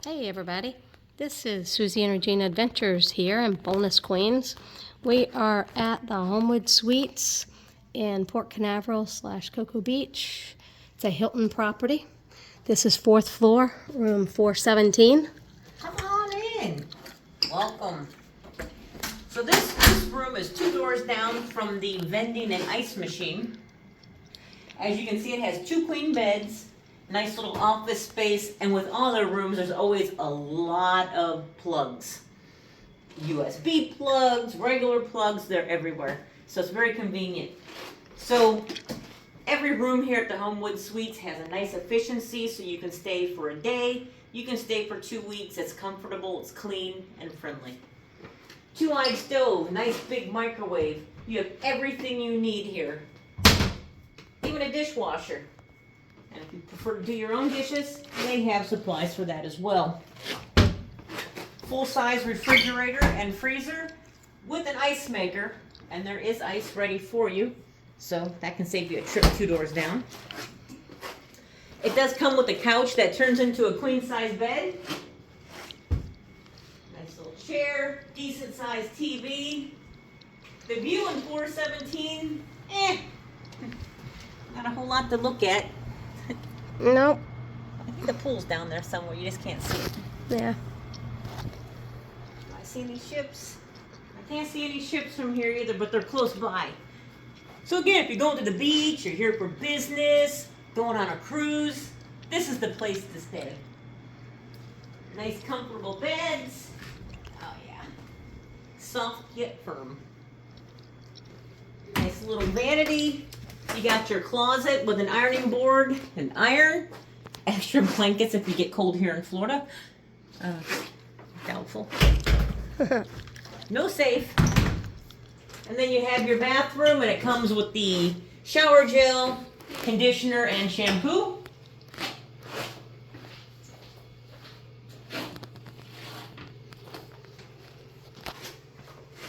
Hey everybody, this is Susie and Regina Adventures here in Bonus Queens. We are at the Homewood Suites in Port Canaveral / Cocoa Beach. It's a Hilton property. This is 4th floor, room 417. Come on in. Welcome. So this room is 2 doors down from the vending and ice machine. As you can see, it has 2 queen beds, nice little office space, and with all their rooms, there's always a lot of plugs. USB plugs, regular plugs, they're everywhere. So it's very convenient. So every room here at the Homewood Suites has a nice efficiency, so you can stay for a day, you can stay for 2 weeks. It's comfortable, it's clean, and friendly. 2-eyed stove, nice big microwave. You have everything you need here. Even a dishwasher. And if you prefer to do your own dishes, they have supplies for that as well. Full-size refrigerator and freezer with an ice maker, and there is ice ready for you, so that can save you a trip 2 doors down. It does come with a couch that turns into a queen-size bed. Nice little chair, decent-sized TV. The view in 417, not a whole lot to look at. Nope. I think the pool's down there somewhere. You just can't see it. Yeah. Do I see any ships? I can't see any ships from here either, but they're close by. So again, if you're going to the beach, you're here for business, going on a cruise, this is the place to stay. Nice comfortable beds. Oh yeah. Soft yet firm. Nice little vanity. You got your closet with an ironing board and iron. Extra blankets if you get cold here in Florida. Doubtful. No safe. And then you have your bathroom, and it comes with the shower gel, conditioner, and shampoo.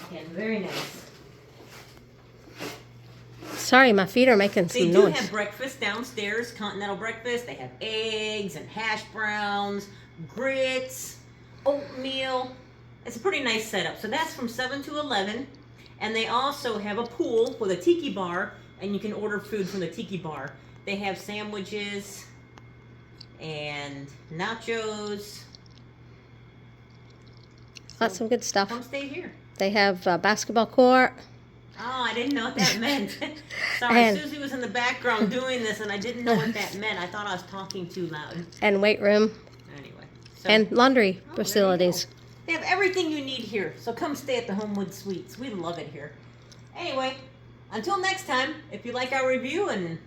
Again, very nice. Sorry, my feet are making some They noise. do have breakfast downstairs, continental breakfast. They have eggs and hash browns, grits, oatmeal. It's a pretty nice setup. So that's from 7 to 11. And they also have a pool with a tiki bar, and you can order food from the tiki bar. They have sandwiches and nachos. Lots of good stuff. Come stay here. They have a basketball court. Oh, I didn't know what that meant. Sorry, And- Susie was in the background doing this, and I didn't know what that meant. I thought I was talking too loud. And weight room. Anyway. So, And laundry there you facilities. go. They have everything you need here, so come stay at the Homewood Suites. We love it here. Anyway, until next time, if you like our review and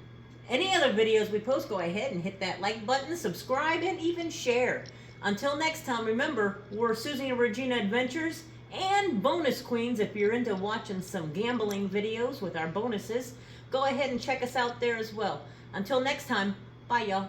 any other videos we post, go ahead and hit that like button, subscribe, and even share. Until next time, remember, we're Susie and Regina Adventures and Bonus Queens. If you're into watching some gambling videos with our bonuses, go ahead and check us out there as well. Until next time, bye y'all.